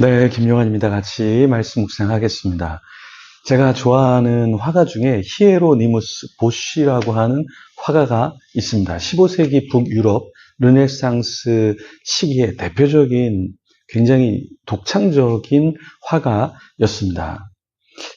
네, 김용환입니다. 같이 말씀 묵상하겠습니다. 제가 좋아하는 화가 중에 히에로니무스 보쉬라고 하는 화가가 있습니다. 15세기 북유럽 르네상스 시기의 대표적인 굉장히 독창적인 화가였습니다.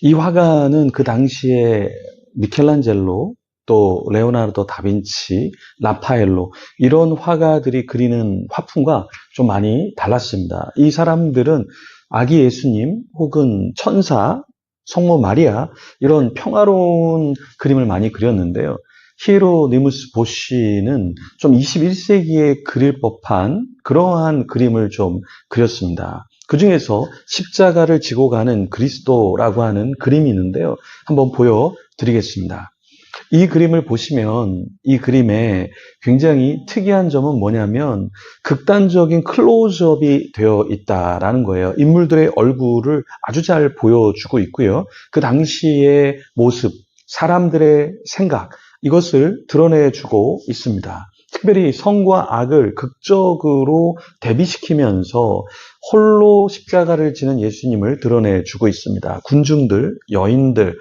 이 화가는 그 당시에 미켈란젤로, 또 레오나르도 다빈치, 라파엘로 이런 화가들이 그리는 화풍과 좀 많이 달랐습니다. 이 사람들은 아기 예수님 혹은 천사, 성모 마리아 이런 평화로운 그림을 많이 그렸는데요. 히에로니무스 보쉬는 좀 21세기에 그릴 법한 그러한 그림을 좀 그렸습니다. 그 중에서 십자가를 지고 가는 그리스도라고 하는 그림이 있는데요. 한번 보여드리겠습니다. 이 그림을 보시면 이 그림에 굉장히 특이한 점은 뭐냐면 극단적인 클로즈업이 되어 있다라는 거예요. 인물들의 얼굴을 아주 잘 보여주고 있고요. 그 당시의 모습, 사람들의 생각, 이것을 드러내주고 있습니다. 특별히 성과 악을 극적으로 대비시키면서 홀로 십자가를 지는 예수님을 드러내주고 있습니다. 군중들, 여인들,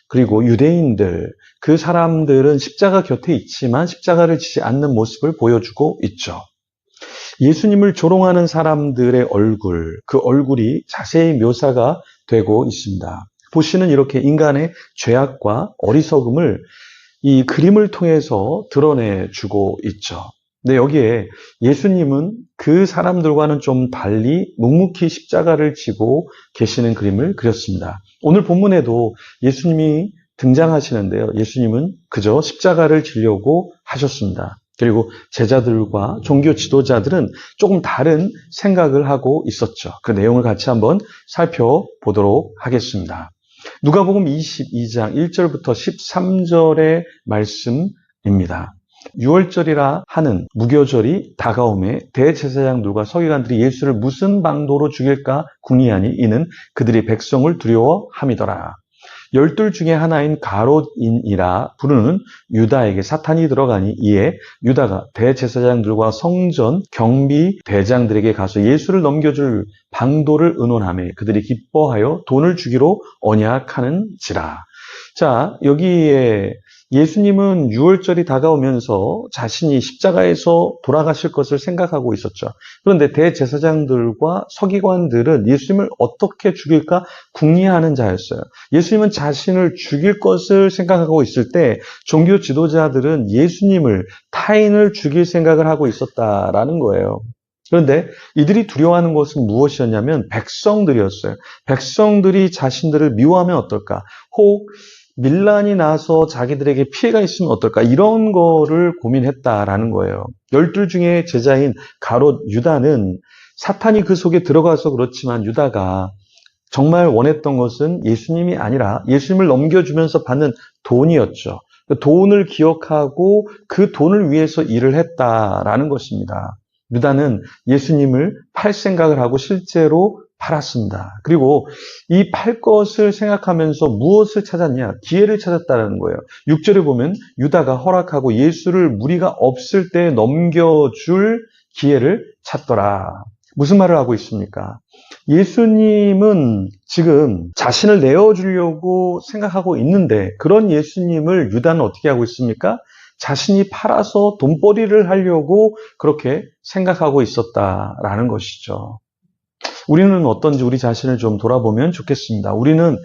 그리고 유대인들, 그 사람들은 십자가 곁에 있지만 십자가를 지지 않는 모습을 보여주고 있죠. 예수님을 조롱하는 사람들의 얼굴, 그 얼굴이 자세히 묘사가 되고 있습니다. 보시는 이렇게 인간의 죄악과 어리석음을 이 그림을 통해서 드러내주고 있죠. 근데 여기에 예수님은 그 사람들과는 좀 달리 묵묵히 십자가를 지고 계시는 그림을 그렸습니다. 오늘 본문에도 예수님이 등장하시는데요. 예수님은 그저 십자가를 지려고 하셨습니다. 그리고 제자들과 종교 지도자들은 조금 다른 생각을 하고 있었죠. 그 내용을 같이 한번 살펴보도록 하겠습니다. 누가복음 22장 1절부터 13절의 말씀입니다. 6월절이라 하는 무교절이 다가오매 대제사장들과 서기관들이 예수를 무슨 방도로 죽일까 궁리하니 이는 그들이 백성을 두려워함이더라. 12 중에 하나인 가롯인이라 부르는 유다에게 사탄이 들어가니 이에 유다가 대제사장들과 성전 경비 대장들에게 가서 예수를 넘겨줄 방도를 의논하며 그들이 기뻐하여 돈을 주기로 언약하는지라. 자, 여기에 예수님은 6월절이 다가오면서 자신이 십자가에서 돌아가실 것을 생각하고 있었죠. 그런데 대제사장들과 서기관들은 예수님을 어떻게 죽일까 궁리하는 자였어요. 예수님은 자신을 죽일 것을 생각하고 있을 때 종교 지도자들은 예수님을, 타인을 죽일 생각을 하고 있었다라는 거예요. 그런데 이들이 두려워하는 것은 무엇이었냐면 백성들이었어요. 백성들이 자신들을 미워하면 어떨까? 혹 밀란이 나서 자기들에게 피해가 있으면 어떨까? 이런 거를 고민했다라는 거예요. 12 중에 제자인 가롯 유다는 사탄이 그 속에 들어가서 그렇지만 유다가 정말 원했던 것은 예수님이 아니라 예수님을 넘겨주면서 받는 돈이었죠. 돈을 기억하고 그 돈을 위해서 일을 했다라는 것입니다. 유다는 예수님을 팔 생각을 하고 실제로 팔았습니다. 그리고 이 팔 것을 생각하면서 무엇을 찾았냐? 기회를 찾았다는 거예요. 6절에 보면 유다가 허락하고 예수를 무리가 없을 때 넘겨줄 기회를 찾더라. 무슨 말을 하고 있습니까? 예수님은 지금 자신을 내어주려고 생각하고 있는데 그런 예수님을 유다는 어떻게 하고 있습니까? 자신이 팔아서 돈벌이를 하려고 그렇게 생각하고 있었다라는 것이죠. 우리는 어떤지 우리 자신을 좀 돌아보면 좋겠습니다. 우리는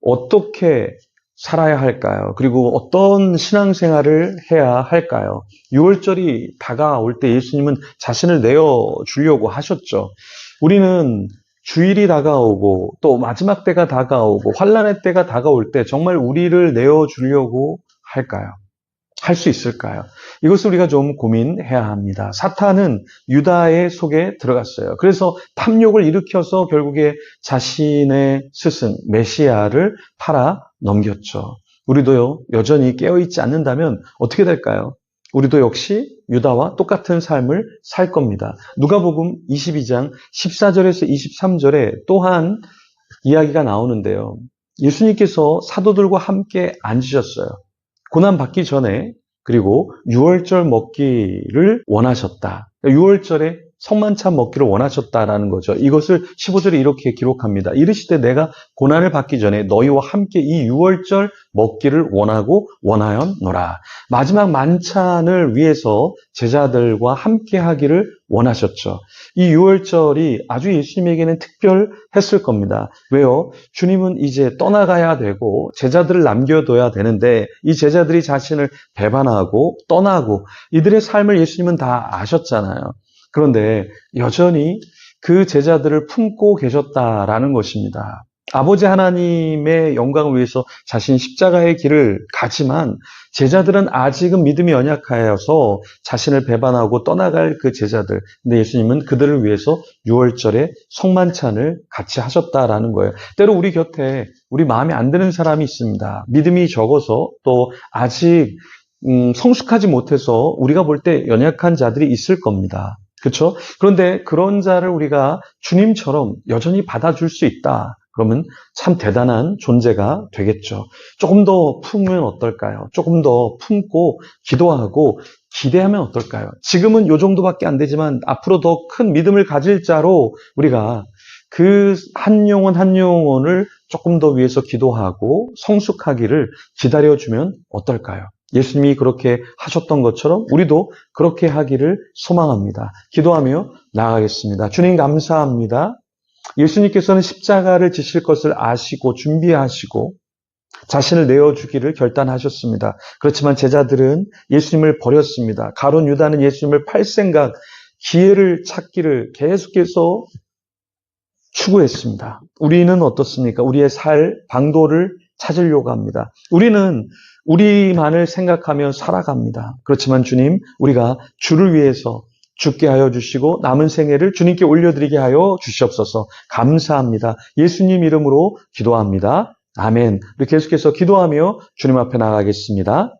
어떻게 살아야 할까요? 그리고 어떤 신앙생활을 해야 할까요? 6월절이 다가올 때 예수님은 자신을 내어주려고 하셨죠. 우리는 주일이 다가오고 또 마지막 때가 다가오고 환난의 때가 다가올 때 정말 우리를 내어주려고 할까요? 할 수 있을까요? 이것을 우리가 좀 고민해야 합니다. 사탄은 유다의 속에 들어갔어요. 그래서 탐욕을 일으켜서 결국에 자신의 스승 메시아를 팔아 넘겼죠. 우리도요, 여전히 깨어있지 않는다면 어떻게 될까요? 우리도 역시 유다와 똑같은 삶을 살 겁니다. 누가복음 22장 14절에서 23절에 또한 이야기가 나오는데요. 예수님께서 사도들과 함께 앉으셨어요. 고난받기 전에, 그리고 6월절 먹기를 원하셨다. 6월절에 성만찬 먹기를 원하셨다라는 거죠. 이것을 15절에 이렇게 기록합니다. 이르시되 내가 고난을 받기 전에 너희와 함께 이 유월절 먹기를 원하고 원하였노라. 마지막 만찬을 위해서 제자들과 함께 하기를 원하셨죠. 이 유월절이 아주 예수님에게는 특별했을 겁니다. 왜요? 주님은 이제 떠나가야 되고 제자들을 남겨둬야 되는데 이 제자들이 자신을 배반하고 떠나고 이들의 삶을 예수님은 다 아셨잖아요. 그런데 여전히 그 제자들을 품고 계셨다라는 것입니다. 아버지 하나님의 영광을 위해서 자신 십자가의 길을 가지만 제자들은 아직은 믿음이 연약하여서 자신을 배반하고 떠나갈 그 제자들. 근데 예수님은 그들을 위해서 유월절에 성만찬을 같이 하셨다라는 거예요. 때로 우리 곁에 우리 마음에 안 드는 사람이 있습니다. 믿음이 적어서 또 아직 성숙하지 못해서 우리가 볼 때 연약한 자들이 있을 겁니다. 그렇죠? 그런데 그런 자를 우리가 주님처럼 여전히 받아줄 수 있다. 그러면 참 대단한 존재가 되겠죠. 조금 더 품으면 어떨까요? 조금 더 품고 기도하고 기대하면 어떨까요? 지금은 요 정도밖에 안 되지만 앞으로 더 큰 믿음을 가질 자로 우리가 그 한 영혼 한 영혼을 조금 더 위해서 기도하고 성숙하기를 기다려주면 어떨까요? 예수님이 그렇게 하셨던 것처럼 우리도 그렇게 하기를 소망합니다. 기도하며 나아가겠습니다. 주님 감사합니다. 예수님께서는 십자가를 지실 것을 아시고 준비하시고 자신을 내어주기를 결단하셨습니다. 그렇지만 제자들은 예수님을 버렸습니다. 가룟 유다는 예수님을 팔 생각, 기회를 찾기를 계속해서 추구했습니다. 우리는 어떻습니까? 우리의 방도를 찾으려고 합니다. 우리는 우리만을 생각하며 살아갑니다. 그렇지만 주님, 우리가 주를 위해서 죽게 하여 주시고 남은 생애를 주님께 올려드리게 하여 주시옵소서. 감사합니다. 예수님 이름으로 기도합니다. 아멘. 우리 계속해서 기도하며 주님 앞에 나가겠습니다.